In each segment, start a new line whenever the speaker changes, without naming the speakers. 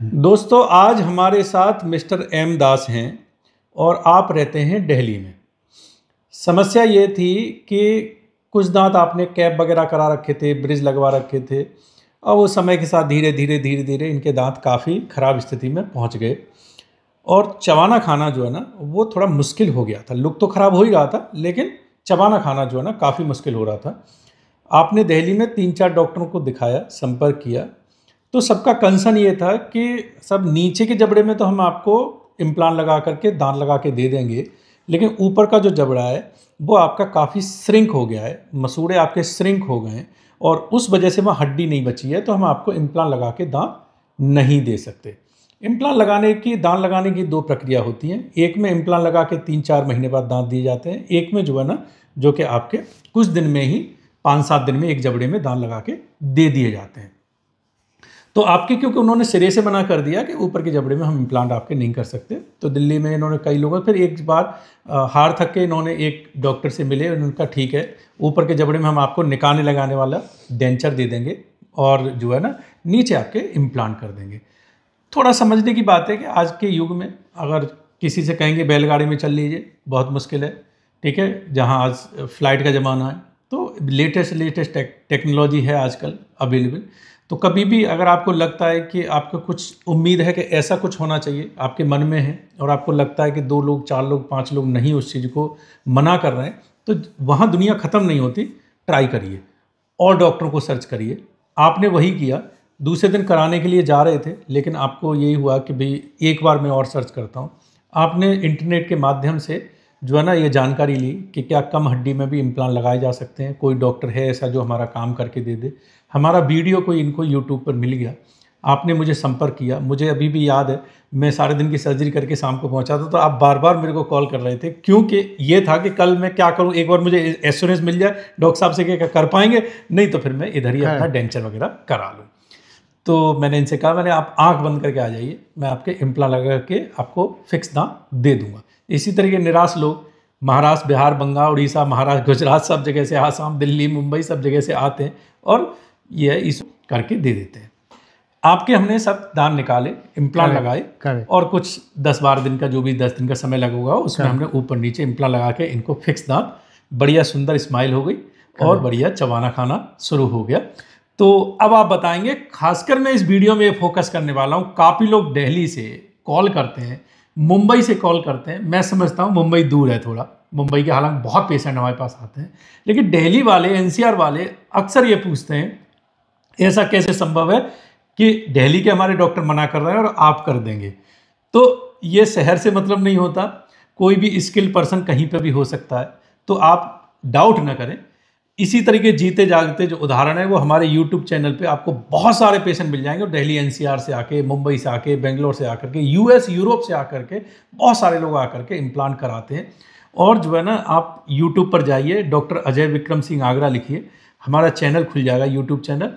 दोस्तों, आज हमारे साथ मिस्टर एम दास हैं और आप रहते हैं दिल्ली में। समस्या ये थी कि कुछ दांत आपने कैप वगैरह करा रखे थे, ब्रिज लगवा रखे थे और वो समय के साथ धीरे धीरे इनके दांत काफ़ी ख़राब स्थिति में पहुंच गए और चबाना खाना जो है ना वो थोड़ा मुश्किल हो गया था। लुक तो ख़राब हो ही रहा था, लेकिन चबाना खाना जो है ना काफ़ी मुश्किल हो रहा था। आपने दिल्ली में 3-4 डॉक्टरों को दिखाया, संपर्क किया, तो सबका कंसर्न ये था कि सब नीचे के जबड़े में तो हम आपको इम्प्लांट लगा करके दांत लगा के दे देंगे, लेकिन ऊपर का जो जबड़ा है वो आपका काफ़ी श्रिंक हो गया है, मसूड़े आपके श्रिंक हो गए हैं और उस वजह से वहाँ हड्डी नहीं बची है, तो हम आपको इम्प्लांट लगा के दांत नहीं दे सकते। इम्प्लांट दांत लगाने की 2 प्रक्रिया होती हैं। एक में इम्प्लांट लगा के 3-4 महीने बाद दांत दिए जाते हैं, एक में जो है ना जो कि आपके कुछ दिन में ही 5-7 दिन में एक जबड़े में दांत लगा के दे दिए जाते हैं। तो आपके क्योंकि उन्होंने सिरे से मना कर दिया कि ऊपर के जबड़े में हम इम्प्लांट आपके नहीं कर सकते, तो दिल्ली में इन्होंने कई लोगों, फिर एक बार हार थक के इन्होंने एक डॉक्टर से मिले, उनका ठीक है ऊपर के जबड़े में हम आपको निकालने लगाने वाला डेंचर दे देंगे और जो है ना नीचे आपके इम्प्लांट कर देंगे। थोड़ा समझने की बात है कि आज के युग में अगर किसी से कहेंगे बैलगाड़ी में चल लीजिए, बहुत मुश्किल है, ठीक है। जहाँ आज फ्लाइट का ज़माना है, तो लेटेस्ट टेक्नोलॉजी है आजकल अवेलेबल। तो कभी भी अगर आपको लगता है कि आपको कुछ उम्मीद है कि ऐसा कुछ होना चाहिए, आपके मन में है और आपको लगता है कि 2 लोग, 4 लोग, 5 लोग नहीं उस चीज़ को मना कर रहे हैं, तो वहाँ दुनिया ख़त्म नहीं होती। ट्राई करिए और डॉक्टरों को सर्च करिए। आपने वही किया, दूसरे दिन कराने के लिए जा रहे थे, लेकिन आपको यही हुआ कि भाई एक बार मैं और सर्च करता हूँ। आपने इंटरनेट के माध्यम से जो है ना ये जानकारी ली कि क्या कम हड्डी में भी इम्प्लांट लगाए जा सकते हैं, कोई डॉक्टर है ऐसा जो हमारा काम करके दे दे। हमारा वीडियो कोई इनको यूट्यूब पर मिल गया, आपने मुझे संपर्क किया। मुझे अभी भी याद है, मैं सारे दिन की सर्जरी करके शाम को पहुंचा था, तो आप बार बार मेरे को कॉल कर रहे थे, क्योंकि ये था कि कल मैं क्या करूं, एक बार मुझे एश्योरेंस मिल जाए डॉक्टर साहब से क्या कर पाएंगे, नहीं तो फिर मैं इधर ही अपना डेंचर वगैरह करा लूँ। तो मैंने इनसे कहा, मैंने आप आंख बंद करके आ जाइए, मैं आपके इम्प्लांट लगा के आपको फिक्स दांत दे दूंगा। इसी तरह के निराश लोग महाराष्ट्र, बिहार, बंगाल, उड़ीसा, महाराष्ट्र, गुजरात, सब जगह से, आसाम, दिल्ली, मुंबई, सब जगह से आते हैं और ये इस करके दे देते हैं। आपके हमने सब दांत निकाले, इम्प्लांट लगाए और कुछ 10-12 दिन का, जो भी 10 दिन का समय लगेगा, उसमें हमने ऊपर नीचे इम्प्लांट लगा के इनको फिक्स दांत, बढ़िया सुंदर स्माइल हो गई और बढ़िया चबाना खाना शुरू हो गया। तो अब आप बताएंगे, खासकर मैं इस वीडियो में फोकस करने वाला हूँ। काफ़ी लोग दिल्ली से कॉल करते हैं, मुंबई से कॉल करते हैं। मैं समझता हूँ मुंबई दूर है थोड़ा, मुंबई के हालांकि बहुत पेशेंट हमारे पास आते हैं, लेकिन दिल्ली वाले, एनसीआर वाले अक्सर ये पूछते हैं ऐसा कैसे संभव है कि दिल्ली के हमारे डॉक्टर मना कर रहे हैं और आप कर देंगे। तो ये शहर से मतलब नहीं होता, कोई भी स्किल पर्सन कहीं पर भी हो सकता है, तो आप डाउट ना करें। इसी तरीके जीते जागते जो उदाहरण है वो हमारे YouTube चैनल पे आपको बहुत सारे पेशेंट मिल जाएंगे, और दिल्ली एनसीआर से आके, मुंबई से आके, बेंगलोर से आकर के, यूएस यूरोप से आकर के बहुत सारे लोग आकर के इम्प्लांट कराते हैं। और जो है ना आप YouTube पर जाइए, डॉक्टर अजय विक्रम सिंह आगरा लिखिए, हमारा चैनल खुल जाएगा YouTube चैनल,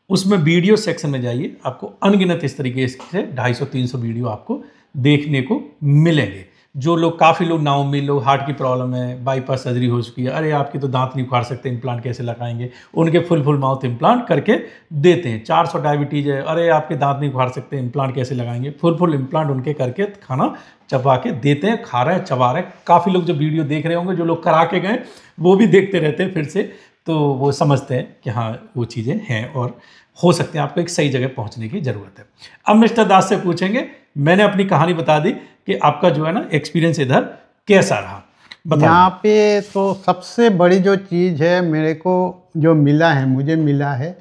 उसमें वीडियो सेक्शन में जाइए, आपको अनगिनत इस तरीके से 250-300 वीडियो आपको देखने को मिलेंगे। जो लोग, काफ़ी लोग नाउम्मीद लोग, हार्ट की प्रॉब्लम है, बाईपास सर्जरी हो चुकी है, अरे आपकी तो दांत नहीं उखाड़ सकते, इम्प्लांट कैसे लगाएंगे, उनके फुल माउथ इम्प्लांट करके देते हैं। 400 डायबिटीज़ है, अरे आपके दांत नहीं उखाड़ सकते, इम्प्लांट कैसे लगाएंगे, फुल इम्प्लांट उनके करके खाना चबा के देते हैं, खा रहे हैं, चबा रहे हैं। काफ़ी लोग जो वीडियो देख रहे होंगे, जो लोग करा के गए वो भी देखते रहते हैं फिर से, तो वो समझते हैं कि हाँ वो चीज़ें हैं और हो सकते हैं आपको एक सही जगह पहुंचने की ज़रूरत है। अब मिस्टर दास से पूछेंगे, मैंने अपनी कहानी बता दी कि आपका जो है ना एक्सपीरियंस इधर कैसा रहा, बताइए।
यहाँ पे तो सबसे बड़ी जो चीज़ है मेरे को जो मिला है, मुझे मिला है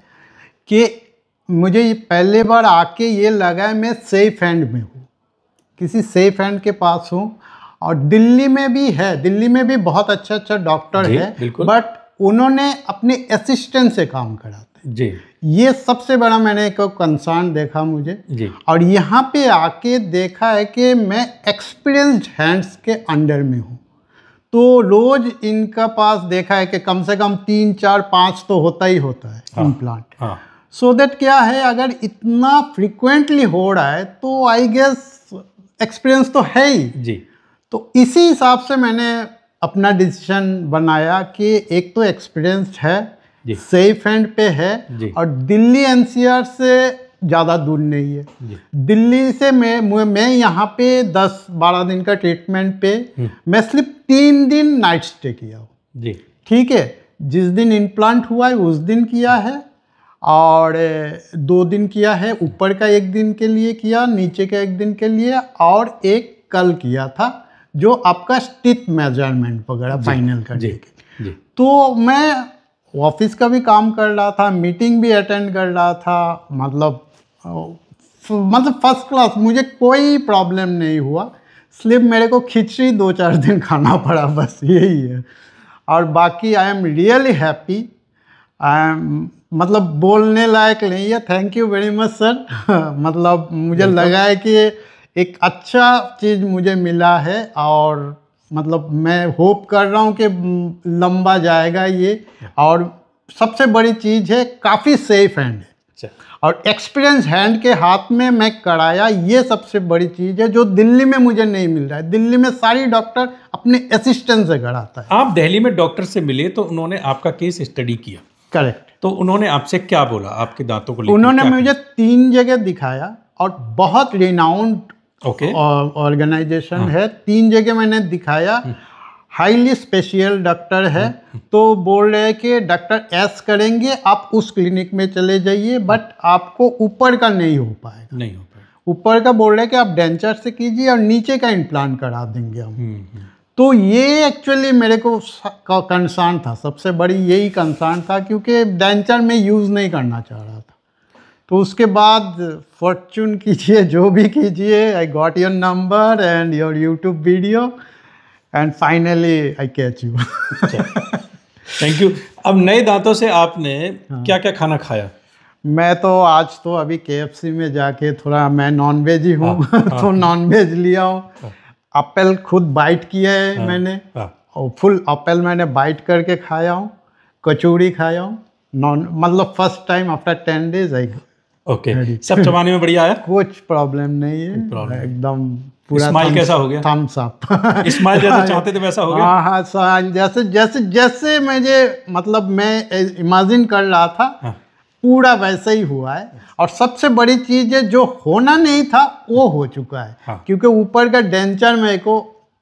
कि मुझे ये पहले बार आके ये लगा है मैं सेफ हैंड में हूँ, किसी सेफ हैंड के पास हूँ। और दिल्ली में भी है, दिल्ली में भी बहुत अच्छा डॉक्टर है, बट उन्होंने अपने असिस्टेंट से काम कराते
जी।
ये सबसे बड़ा मैंने एक कंसर्न देखा मुझे
जी।
और यहाँ पे आके देखा है कि मैं एक्सपीरियंस्ड हैंड्स के अंडर में हूँ। तो रोज इनका पास देखा है कि कम से कम 3, 4, 5 तो होता ही होता है इम्प्लांट। सो दैट क्या है, अगर इतना फ्रिक्वेंटली हो रहा है तो आई गेस एक्सपीरियंस तो है ही जी। तो इसी हिसाब से मैंने अपना डिसीजन बनाया कि एक तो एक्सपीरियंस है, सेफ हैंड पे है और दिल्ली एनसीआर से ज़्यादा दूर नहीं है।
जी।
दिल्ली से मैं यहाँ पे 10-12 दिन का ट्रीटमेंट पे मैं सिर्फ 3 दिन नाइट स्टे किया हूँ।
जी।
ठीक है, जिस दिन इम्प्लांट हुआ है उस दिन किया है, और 2 दिन किया है, ऊपर का 1 दिन के लिए किया, नीचे का 1 दिन के लिए, और एक कल किया था जो आपका स्टिच मेजरमेंट वगैरह फाइनल करने के।
जी।
तो मैं ऑफिस का भी काम कर रहा था, मीटिंग भी अटेंड कर रहा था, मतलब फर्स्ट क्लास, मुझे कोई प्रॉब्लम नहीं हुआ। सिर्फ मेरे को खिचड़ी 2-4 दिन खाना पड़ा, बस यही है। और बाकी I am really happy. I am मतलब बोलने लायक नहीं है। Thank you very much sir. मतलब मुझे लगा है कि एक अच्छा चीज़ मुझे मिला है, और मतलब मैं होप कर रहा हूँ कि लंबा जाएगा ये। और सबसे बड़ी चीज़ है, काफ़ी सेफ हैंड है।
अच्छा।
और एक्सपीरियंस हैंड के हाथ में मैं कराया, ये सबसे बड़ी चीज़ है जो दिल्ली में मुझे नहीं मिल रहा है। दिल्ली में सारी डॉक्टर अपने असिस्टेंट से कराता है।
आप दिल्ली में डॉक्टर से मिले तो उन्होंने आपका केस स्टडी किया?
करेक्ट।
तो उन्होंने आपसे क्या बोला आपके दांतों को लेकर?
उन्होंने मुझे 3 जगह दिखाया, और बहुत रिनाउंड ऑर्गेनाइजेशन है। 3 जगह मैंने दिखाया, हाईली स्पेशल डॉक्टर है। तो बोल रहे हैं कि डॉक्टर एस करेंगे, आप उस क्लिनिक में चले जाइए, बट आपको ऊपर का नहीं हो पाएगा।
नहीं हो पाएगा।
ऊपर का बोल रहे हैं कि आप डेंचर से कीजिए, और नीचे का इम्प्लांट करा देंगे हम। तो ये एक्चुअली मेरे को कंसर्न था, सबसे बड़ी यही कंसर्न था, क्योंकि डेंचर में यूज़ नहीं करना चाह रहा था। तो उसके बाद फॉर्चून कीजिए, जो भी कीजिए, I got your number and your YouTube video, and finally I catch you.
Thank you. अब नए दांतों से आपने क्या क्या खाना खाया?
मैं तो आज तो अभी KFC में जाके थोड़ा, मैं नॉन वेज ही हूँ, तो नॉन वेज लिया हूँ। एप्पल खुद बाइट किया है मैंने, और फुल एप्पल मैंने बाइट करके खाया हूँ। कचौड़ी खाया हूँ, मतलब फर्स्ट टाइम आफ्टर 10 days आई।
ओके। सब चबाने में बढ़िया आया?
कुछ प्रॉब्लम नहीं है, एकदम पूरा।
स्माइल कैसा हो गया?
Thums up.
स्माइल जैसा चाहते थे वैसा हो गया?
हाँ हाँ, जैसे जैसे जैसे मुझे, मतलब मैं इमेजिन कर रहा था, पूरा वैसा ही हुआ है। और सबसे बड़ी चीज़ है, जो होना नहीं था वो हो चुका है। क्योंकि ऊपर का डेंचर मेरे को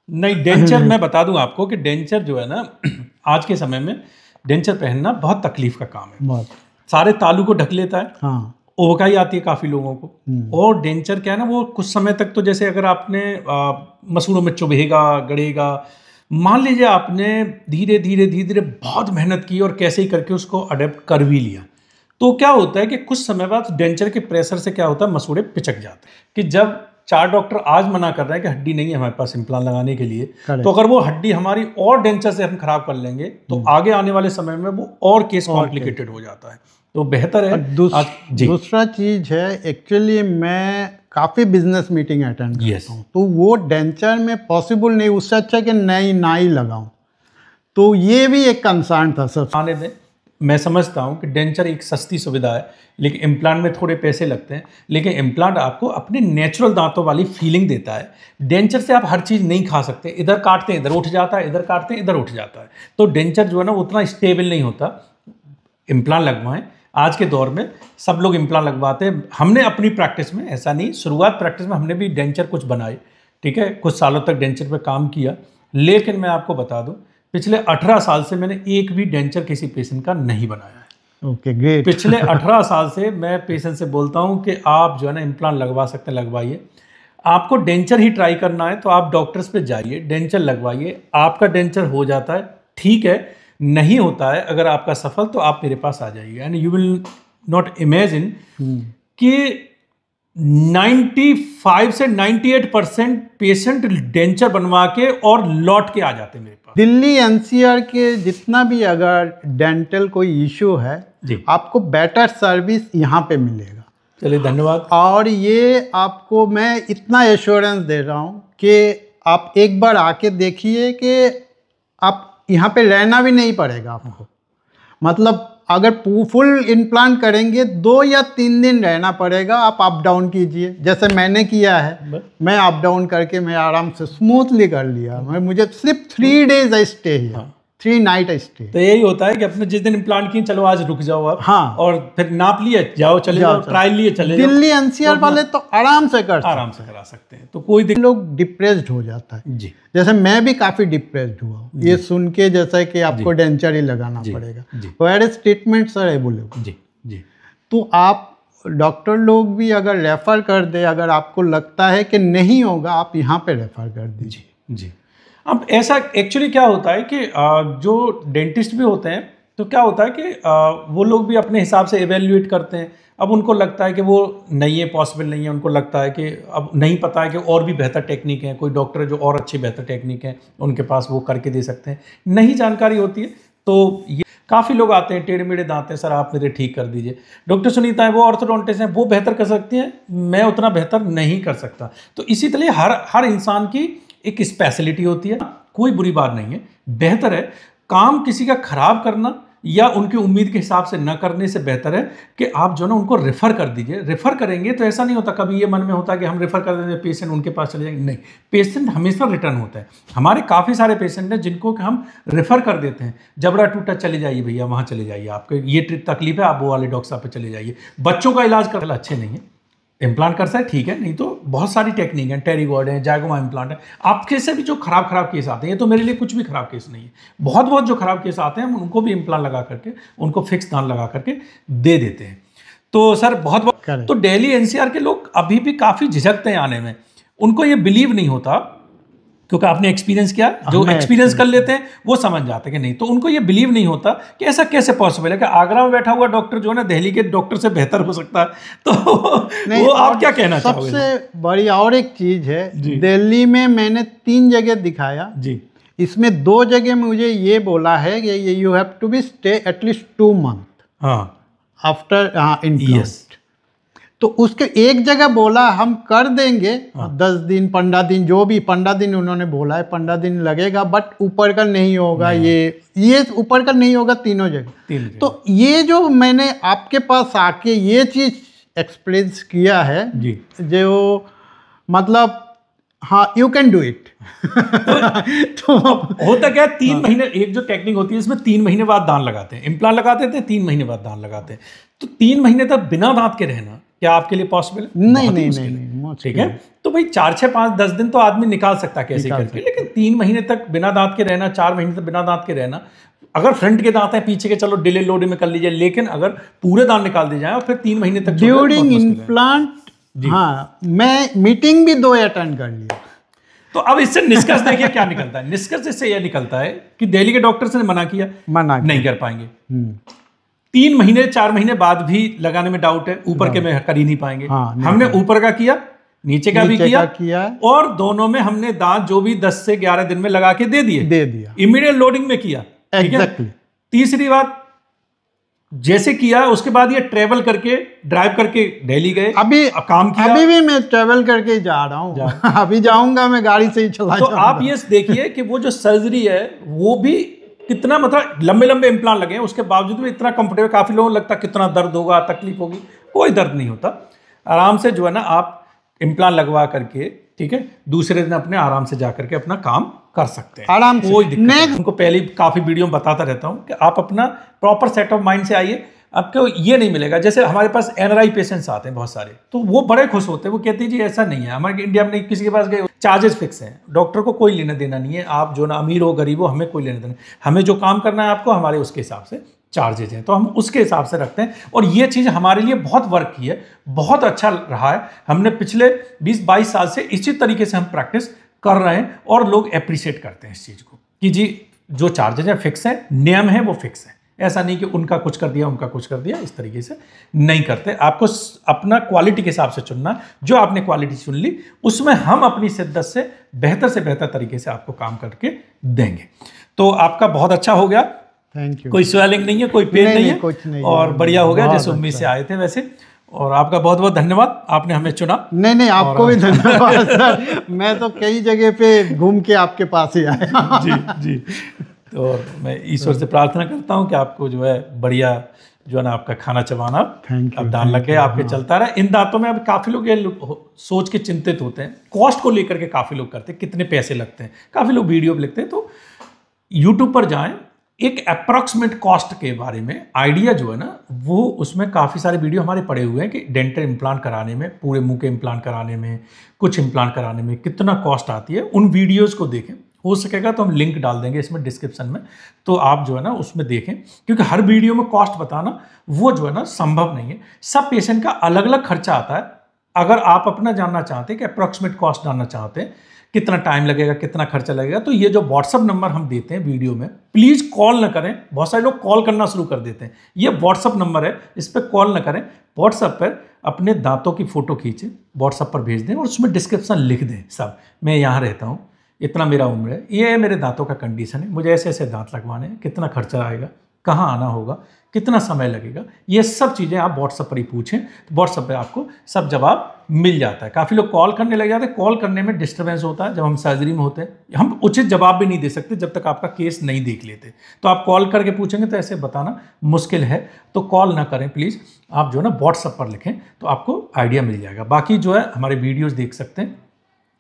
नहीं, डेंचर मैं बता दूं आपको कि डेंचर जो है ना, आज के समय में डेंचर पहनना बहुत तकलीफ का काम है। सारे तालू को ढक लेता है।
हाँ,
ओवकाई आती है काफ़ी लोगों को। और डेंचर क्या है ना, वो कुछ समय तक तो जैसे अगर आपने मसूड़ों में चुभेगा, गड़ेगा। मान लीजिए आपने धीरे धीरे धीरे धीरे बहुत मेहनत की और कैसे ही करके उसको अडेप्ट कर भी लिया, तो क्या होता है कि कुछ समय बाद डेंचर के प्रेशर से क्या होता है, मसूड़े पिचक जाते हैं। कि जब 4 डॉक्टर आज मना कर रहे हैं कि हड्डी नहीं है हमारे पास इम्प्लांट लगाने के लिए, तो अगर वो हड्डी हमारी और डेंचर से हम खराब कर लेंगे तो आगे आने वाले समय में वो और केस कॉम्प्लिकेटेड हो जाता है। तो बेहतर है।
दूसरा चीज़ है, एक्चुअली मैं काफ़ी बिजनेस मीटिंग अटेंड करता हूँ, तो वो डेंचर में पॉसिबल नहीं, उससे अच्छा कि नई ना ही लगाऊँ। तो ये भी एक कंसर्न था सर।
आने दें, मैं समझता हूँ कि डेंचर एक सस्ती सुविधा है, लेकिन इम्प्लांट में थोड़े पैसे लगते हैं। लेकिन इम्प्लांट आपको अपने नेचुरल दांतों वाली फीलिंग देता है। डेंचर से आप हर चीज़ नहीं खा सकते, इधर काटते हैं इधर उठ जाता है, इधर काटते हैं इधर उठ जाता है। तो डेंचर जो है ना उतना स्टेबल नहीं होता। इम्प्लांट लगवाएं। आज के दौर में सब लोग इम्प्लांट लगवाते हैं। हमने अपनी प्रैक्टिस में, ऐसा नहीं, शुरुआत प्रैक्टिस में हमने भी डेंचर कुछ बनाए, ठीक है, कुछ सालों तक डेंचर पे काम किया। लेकिन मैं आपको बता दूं, पिछले 18 साल से मैंने एक भी डेंचर किसी पेशेंट का नहीं बनाया है।
Okay, great.
पिछले 18 साल से मैं पेशेंट से बोलता हूं कि आप जो है ना इम्प्लांट लगवा सकते हैं, लगवाइए। आपको डेंचर ही ट्राई करना है तो आप डॉक्टर्स पे जाइए, डेंचर लगवाइए। आपका डेंचर हो जाता है, ठीक है, नहीं होता है अगर आपका सफल, तो आप मेरे पास आ जाइए। And you will not imagine कि 95 से 98% पेशेंट डेंचर बनवा के और लौट के आ जाते हैं मेरे पास।
दिल्ली NCR के जितना भी अगर डेंटल कोई इशू है
जी,
आपको बेटर सर्विस यहाँ पे मिलेगा।
चलिए, धन्यवाद।
और ये आपको मैं इतना एश्योरेंस दे रहा हूँ कि आप एक बार आके देखिए कि आप यहाँ पे रहना भी नहीं पड़ेगा आपको। मतलब अगर फुल इम्प्लांट करेंगे 2 या 3 दिन रहना पड़ेगा, आप अप डाउन कीजिए जैसे मैंने किया है। मैं अप डाउन करके मैं आराम से स्मूथली कर लिया। मुझे सिर्फ 3 days I stay here. 3 night stay.
तो यही होता है कि अपने जिस दिन इम्प्लांट किए चलो आज रुक जाओ आप,
हाँ,
और फिर नाप लिए जाओ चले जाओ, ट्रायल लिए चले जाओ।
दिल्ली एनसीआर वाले तो आराम से
करा सकते हैं, तो कोई
लोग डिप्रेस्ड हो जाता है
जी।
जैसे मैं भी काफी डिप्रेस्ड हुआ हूँ ये सुन के, जैसा कि आपको डेंचर ही लगाना पड़ेगा, वेयर ट्रीटमेंट्स आर अवेलेबल।
जी जी।
तो आप डॉक्टर लोग भी अगर रेफर कर दे, अगर आपको लगता है कि नहीं होगा, आप यहाँ पे रेफर कर दीजिए।
जी। अब ऐसा एक्चुअली क्या होता है कि जो डेंटिस्ट भी होते हैं तो क्या होता है कि वो लोग भी अपने हिसाब से एवेल्युएट करते हैं। अब उनको लगता है कि वो नहीं है, पॉसिबल नहीं है, उनको लगता है कि अब नहीं पता है कि और भी बेहतर टेक्निक है, कोई डॉक्टर जो और अच्छी बेहतर टेक्निक है उनके पास वो करके दे सकते हैं, नहीं जानकारी होती है। तो ये काफ़ी लोग आते हैं टेढ़े मेढ़े दांत हैं सर आप मेरे ठीक कर दीजिए। डॉक्टर सुनीता है वो ऑर्थोडोंटिस्ट हैं, वो बेहतर कर सकती हैं, मैं उतना बेहतर नहीं कर सकता। तो इसी तरह हर इंसान की एक स्पेशलिटी होती है, कोई बुरी बात नहीं है। बेहतर है काम किसी का खराब करना या उनकी उम्मीद के हिसाब से न करने से बेहतर है कि आप जो ना उनको रेफ़र कर दीजिए। रेफ़र करेंगे तो ऐसा नहीं होता, कभी ये मन में होता है कि हम रेफ़र कर देंगे पेशेंट उनके पास चले जाएंगे, नहीं, पेशेंट हमेशा रिटर्न होता है। हमारे काफ़ी सारे पेशेंट हैं जिनको कि हम रेफ़र कर देते हैं, जबरा टूटा चले जाइए भैया वहाँ चले जाइए, आपको ये तकलीफ है आप वो वाले डॉक्टर साहब पे चले जाइए। बच्चों का इलाज कर अच्छे नहीं है, इम्प्लांट कर सकते ठीक है, नहीं तो बहुत सारी टेक्निक है, टेरीगॉड है, जायगोमा इम्प्लांट है। आपके से भी जो खराब केस आते हैं, ये तो मेरे लिए कुछ भी खराब केस नहीं है, बहुत जो खराब केस आते हैं हम उनको भी इम्प्लांट लगा करके, उनको फिक्स दांत लगा करके दे देते हैं। तो सर बहुत तो दिल्ली एनसीआर के लोग अभी भी काफ़ी झिझकते हैं आने में, उनको ये बिलीव नहीं होता क्योंकि आपने एक्सपीरियंस किया, जो एक्सपीरियंस कर लेते हैं वो समझ जाते हैं कि नहीं, तो उनको ये बिलीव नहीं होता कि ऐसा कैसे पॉसिबल है कि आगरा में बैठा हुआ डॉक्टर जो है ना दिल्ली के डॉक्टर से बेहतर हो सकता है। तो वो आप क्या कहना चाहोगे?
सबसे बड़ी और एक चीज़ है, दिल्ली में मैंने 3 जगह दिखाया जी, इसमें 2 जगह मुझे ये बोला है कि you have to be stay at least 2 month after implant. तो उसके एक जगह बोला हम कर देंगे 10 दिन 15 दिन, जो भी 15 दिन उन्होंने बोला है, 15 दिन लगेगा, बट ऊपर का नहीं होगा, ये ऊपर का नहीं होगा तीनों जगह। तो ये जो मैंने आपके पास आके ये चीज एक्सपीरियंस किया है जी, जो मतलब हाँ यू कैन डू इट।
तो होता क्या है, 3 महीने एक जो टेक्निक होती है इसमें 3 महीने बाद दांत लगाते हैं, इम्प्लांट लगाते थे 3 महीने बाद दांत लगाते हैं। तो 3 महीने तक बिना दांत के रहना क्या आपके लिए पॉसिबल है? नहीं, ठीक है। तो भाई 4 6 5 10 दिन तो आदमी निकाल सकता है कैसे करके, लेकिन 3 महीने तक बिना दांत के रहना, 4 महीने तक बिना दांत के रहना, अगर फ्रंट के दांत हैं पीछे के चलो डिले लोड में कर लीजिए, लेकिन अगर पूरे दांत निकाल दिए जाए और फिर 3 महीने तक
ड्यूरिंग इम्प्लांट, हाँ मैं मीटिंग भी 2 अटेंड कर लिया।
तो अब इससे निष्कर्ष देखिए क्या निकलता है। निष्कर्ष इससे यह निकलता है कि दिल्ली के डॉक्टर्स ने मना किया, नहीं कर पाएंगे। 3 महीने 4 महीने बाद भी लगाने में डाउट है, ऊपर के में कर ही नहीं पाएंगे। हमने ऊपर का किया, नीचे का भी किया और दोनों में हमने दांत जो भी 10 से 11 दिन में लगा के दे दिया, इमीडिएट लोडिंग में किया। एग्जैक्टली। तीसरी बात, जैसे किया उसके बाद ये ट्रेवल करके ड्राइव करके दिल्ली गए, अभी काम किया।
अभी भी मैं ट्रेवल करके जा रहा हूँ, अभी जाऊंगा मैं गाड़ी से ही चला
तो आप ये देखिए कि वो जो सर्जरी है वो भी कितना, मतलब लंबे लंबे इम्प्लांट लगे हैं उसके बावजूद भी इतना कंफर्टेबल। काफ़ी लोगों को लगता है कितना दर्द होगा, तकलीफ होगी, कोई दर्द नहीं होता। आराम से जो है ना आप इम्प्लांट लगवा करके, ठीक है, दूसरे दिन अपने आराम से जा करके अपना काम कर सकते हैं
आराम से।
कोई दिक्कत नहीं। उनको पहले काफ़ी वीडियो में बताता रहता हूँ कि आप अपना प्रॉपर सेट ऑफ माइंड से आइए, आपको ये नहीं मिलेगा। जैसे हमारे पास एनआरआई पेशेंट्स आते हैं बहुत सारे, तो वो बड़े खुश होते हैं, वो कहते हैं जी ऐसा नहीं है हमारे इंडिया में, नहीं किसी के पास गए, चार्जेस फिक्स हैं, डॉक्टर को कोई लेना देना नहीं है, आप जो ना अमीर हो गरीब हो हमें कोई लेना देना, हमें जो काम करना है आपको हमारे उसके हिसाब से चार्जेज हैं, तो हम उसके हिसाब से रखते हैं। और ये चीज़ हमारे लिए बहुत वर्क की है, बहुत अच्छा रहा है। हमने पिछले 20-22 साल से इसी तरीके से हम प्रैक्टिस कर रहे हैं और लोग अप्रिशिएट करते हैं इस चीज़ को कि जी जो चार्जेज हैं फिक्स है, नियम है वो फिक्स है। ऐसा नहीं कि उनका कुछ कर दिया उनका कुछ कर दिया, इस तरीके से नहीं करते। आपको अपना क्वालिटी के हिसाब से चुनना, जो आपने क्वालिटी चुन ली उसमें हम अपनी शिद्दत से बेहतर तरीके से आपको काम करके देंगे। तो आपका बहुत अच्छा हो गया,
थैंक यू।
कोई स्वेलिंग नहीं है, कोई पेन नहीं है, कुछ नहीं, और बढ़िया हो गया जैसे उम्मीद से आए थे वैसे। और आपका बहुत बहुत धन्यवाद, आपने हमें चुना।
नहीं आपको भी धन्यवाद सर, मैं तो कई जगह पे घूम के आपके पास ही आया।
जी। तो मैं ईश्वर से प्रार्थना करता हूँ कि आपको जो है बढ़िया जो है ना आपका खाना चबाना अब दान लग गए आपके चलता रहा। इन दांतों में अब काफ़ी लोग ये सोच के चिंतित होते हैं, कॉस्ट को लेकर के काफ़ी लोग करते हैं, कितने पैसे लगते हैं, काफ़ी लोग वीडियो भी लिखते हैं। तो यूट्यूब पर जाएं, एक अप्रॉक्सीमेट कॉस्ट के बारे में आइडिया जो है ना, वो उसमें काफ़ी सारे वीडियो हमारे पड़े हुए हैं कि डेंटल इम्प्लांट कराने में, पूरे मुंह के इम्प्लांट कराने में, कुछ इम्प्लांट कराने में कितना कॉस्ट आती है। उन वीडियोज़ को देखें, हो सकेगा तो हम लिंक डाल देंगे इसमें डिस्क्रिप्शन में, तो आप जो है ना उसमें देखें, क्योंकि हर वीडियो में कॉस्ट बताना वो जो है ना संभव नहीं है। सब पेशेंट का अलग अलग खर्चा आता है। अगर आप अपना जानना चाहते हैं कि अप्रॉक्सीमेट कॉस्ट जानना चाहते हैं, कितना टाइम लगेगा, कितना खर्चा लगेगा, तो ये जो व्हाट्सअप नंबर हम देते हैं वीडियो में, प्लीज़ कॉल ना करें। बहुत सारे लोग कॉल करना शुरू कर देते हैं। ये व्हाट्सअप नंबर है, इस पर कॉल ना करें। व्हाट्सअप पर अपने दांतों की फ़ोटो खींचें, व्हाट्सअप पर भेज दें और उसमें डिस्क्रिप्शन लिख दें सब, मैं यहाँ रहता हूँ, इतना मेरा उम्र है, ये मेरे दांतों का कंडीशन है, मुझे ऐसे ऐसे दांत लगवाने हैं, कितना खर्चा आएगा, कहाँ आना होगा, कितना समय लगेगा, ये सब चीज़ें आप व्हाट्सएप पर ही पूछें। तो व्हाट्सएप पे आपको सब जवाब मिल जाता है। काफ़ी लोग कॉल करने लग जाते हैं, कॉल करने में डिस्टर्बेंस होता है। जब हम सर्जरी में होते हैं हम उचित जवाब भी नहीं दे सकते जब तक आपका केस नहीं देख लेते। तो आप कॉल करके पूछेंगे तो ऐसे बताना मुश्किल है, तो कॉल ना करें प्लीज़। आप जो है ना व्हाट्सएप पर लिखें तो आपको आइडिया मिल जाएगा। बाकी जो है हमारे वीडियोज़ देख सकते हैं,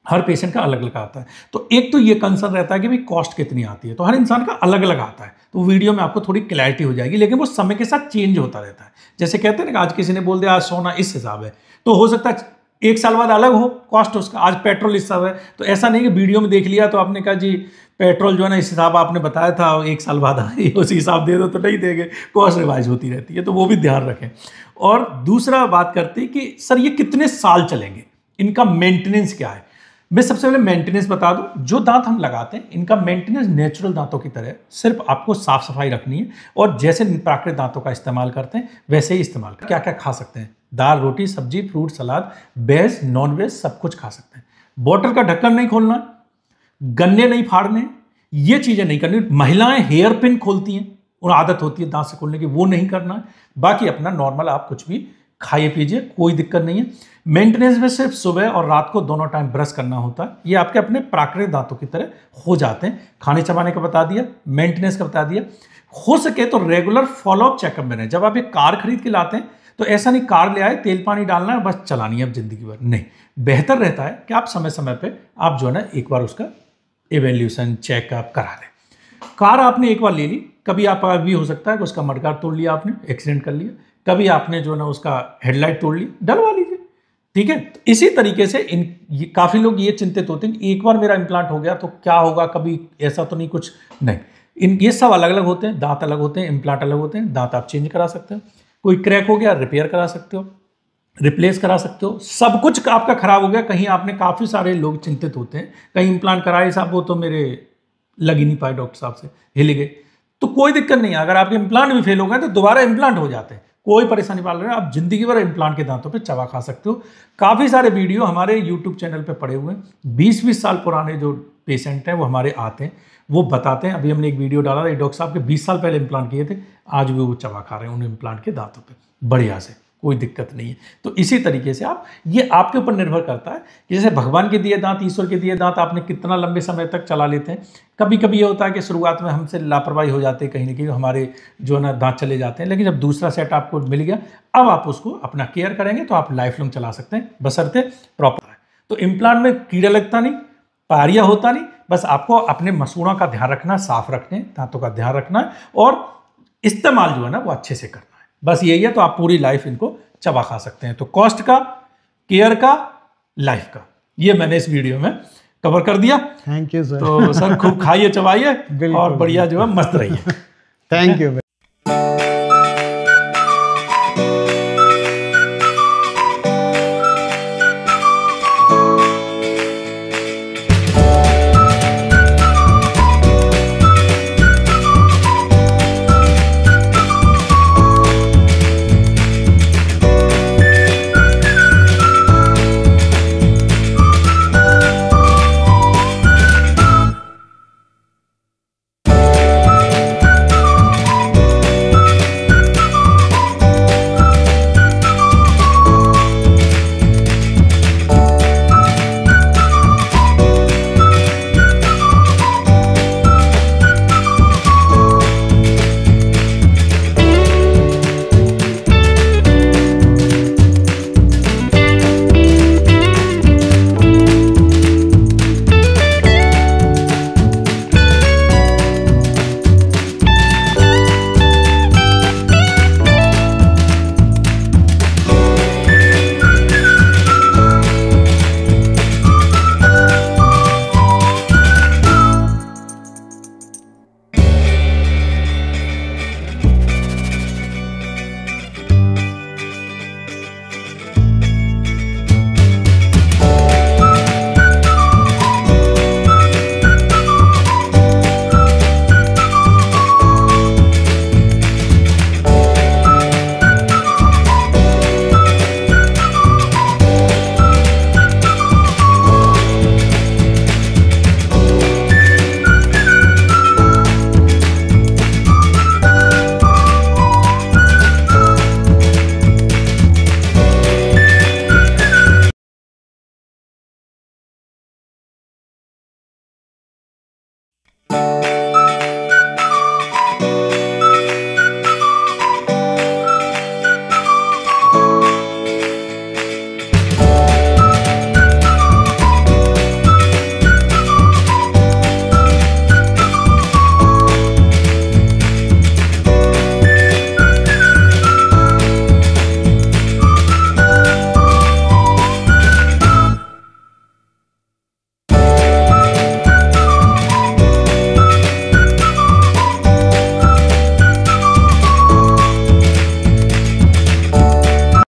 हर पेशेंट का अलग अलग आता है। तो एक तो ये कंसर्न रहता है कि भाई कॉस्ट कितनी आती है, तो हर इंसान का अलग अलग आता है, तो वीडियो में आपको थोड़ी क्लैरिटी हो जाएगी, लेकिन वो समय के साथ चेंज होता रहता है। जैसे कहते हैं ना, आज किसी ने बोल दिया आज सोना इस हिसाब है, तो हो सकता है 1 साल बाद अलग हो कॉस्ट उसका। आज पेट्रोल इस हिसाब है, तो ऐसा नहीं कि वीडियो में देख लिया तो आपने कहा जी पेट्रोल जो है ना इस हिसाब आपने बताया था, 1 साल बाद उसी हिसाब दे दो, तो नहीं देंगे, कॉस्ट रिवाइज होती रहती है, तो वो भी ध्यान रखें। और दूसरा बात करते हैं कि सर ये कितने साल चलेंगे, इनका मेंटेनेंस क्या है। मैं सबसे पहले मेंटेनेंस बता दूं, जो दांत हम लगाते हैं इनका मेंटेनेंस नेचुरल दांतों की तरह, सिर्फ आपको साफ सफाई रखनी है और जैसे प्राकृतिक दांतों का इस्तेमाल करते हैं वैसे ही इस्तेमाल करें। क्या क्या खा सकते हैं, दाल रोटी सब्जी fruit salad, veg non veg सब कुछ खा सकते हैं। बॉटल का ढक्कन नहीं खोलना, गन्ने नहीं फाड़ने, ये चीजें नहीं करनी। महिलाएं हेयर पिन खोलती हैं और आदत होती है दांत से खोलने की, वो नहीं करना है। बाकी अपना नॉर्मल आप कुछ भी खाइए पीजिए, कोई दिक्कत नहीं है। मेंटेनेंस में सिर्फ सुबह और रात को दोनों टाइम ब्रश करना होता है। ये आपके अपने प्राकृतिक दांतों की तरह हो जाते हैं। खाने चबाने का बता दिया, मेंटेनेंस का बता दिया। हो सके तो रेगुलर फॉलोअप चेकअप में रहें। जब आप एक कार खरीद के लाते हैं तो ऐसा नहीं कार ले आए, तेल पानी डालना है बस चलानी है अब जिंदगी भर, नहीं। बेहतर रहता है कि आप समय समय पर आप जो है ना एक बार उसका एवेल्यूशन चेकअप करा लें। कार आपने एक बार ले ली, कभी आप भी हो सकता है कि उसका मडगार्ड तोड़ लिया आपने, एक्सीडेंट कर लिया, कभी आपने जो है ना उसका हेडलाइट तोड़ ली, डलवा लीजिए, ठीक है। तो इसी तरीके से काफ़ी लोग ये चिंतित होते हैं कि एक बार मेरा इम्प्लांट हो गया तो क्या होगा, कभी ऐसा तो नहीं कुछ नहीं। ये सब अलग अलग होते हैं, दांत अलग होते हैं, इम्प्लांट अलग होते हैं। दांत आप चेंज करा सकते हो, कोई क्रैक हो गया रिपेयर करा सकते हो, रिप्लेस करा सकते हो। सब कुछ आपका खराब हो गया, कहीं आपने, काफ़ी सारे लोग चिंतित होते हैं कहीं इम्प्लांट कराए साहब वो तो मेरे लग ही नहीं पाए डॉक्टर साहब से, हिल गए, तो कोई दिक्कत नहीं है। अगर आपके इम्प्लांट भी फेल हो गए तो दोबारा इम्प्लांट हो जाते हैं, कोई परेशानी पाल रहे हैं, आप जिंदगी भर इम्प्लांट के दांतों पे चबा खा सकते हो। काफ़ी सारे वीडियो हमारे यूट्यूब चैनल पे पड़े हुए हैं, 20-20 साल पुराने जो पेशेंट हैं वो हमारे आते हैं, वो बताते हैं। अभी हमने एक वीडियो डाला था, डॉक्टर साहब के 20 साल पहले इम्प्लांट किए थे, आज भी वो चबा खा रहे हैं उन इम्प्लांट के दांतों पे बढ़िया से, कोई दिक्कत नहीं है। तो इसी तरीके से आप, ये आपके ऊपर निर्भर करता है कि जैसे भगवान के दिए दांत, ईश्वर के दिए दांत आपने कितना लंबे समय तक चला लेते हैं। कभी कभी ये होता है कि शुरुआत में हमसे लापरवाही हो जाती है, कहीं ना कहीं हमारे जो है ना दांत चले जाते हैं, लेकिन जब दूसरा सेट आपको मिल गया, अब आप उसको अपना केयर करेंगे तो आप लाइफ लॉन्ग चला सकते हैं, बशर्ते प्रॉपर है। तो इम्प्लांट में कीड़ा लगता नहीं, पारिया होता नहीं, बस आपको अपने मसूड़ों का ध्यान रखना, साफ रखने, दांतों का ध्यान रखना है और इस्तेमाल जो है ना वो अच्छे से करना है, बस यही है। तो आप पूरी लाइफ इनको चबा खा सकते हैं। तो कॉस्ट का, केयर का, लाइफ का, ये मैंने इस वीडियो में कवर कर दिया।
Thank you sir.
तो सर खूब खाइए चबाइए और बढ़िया जो है मस्त रहिए।
Thank you.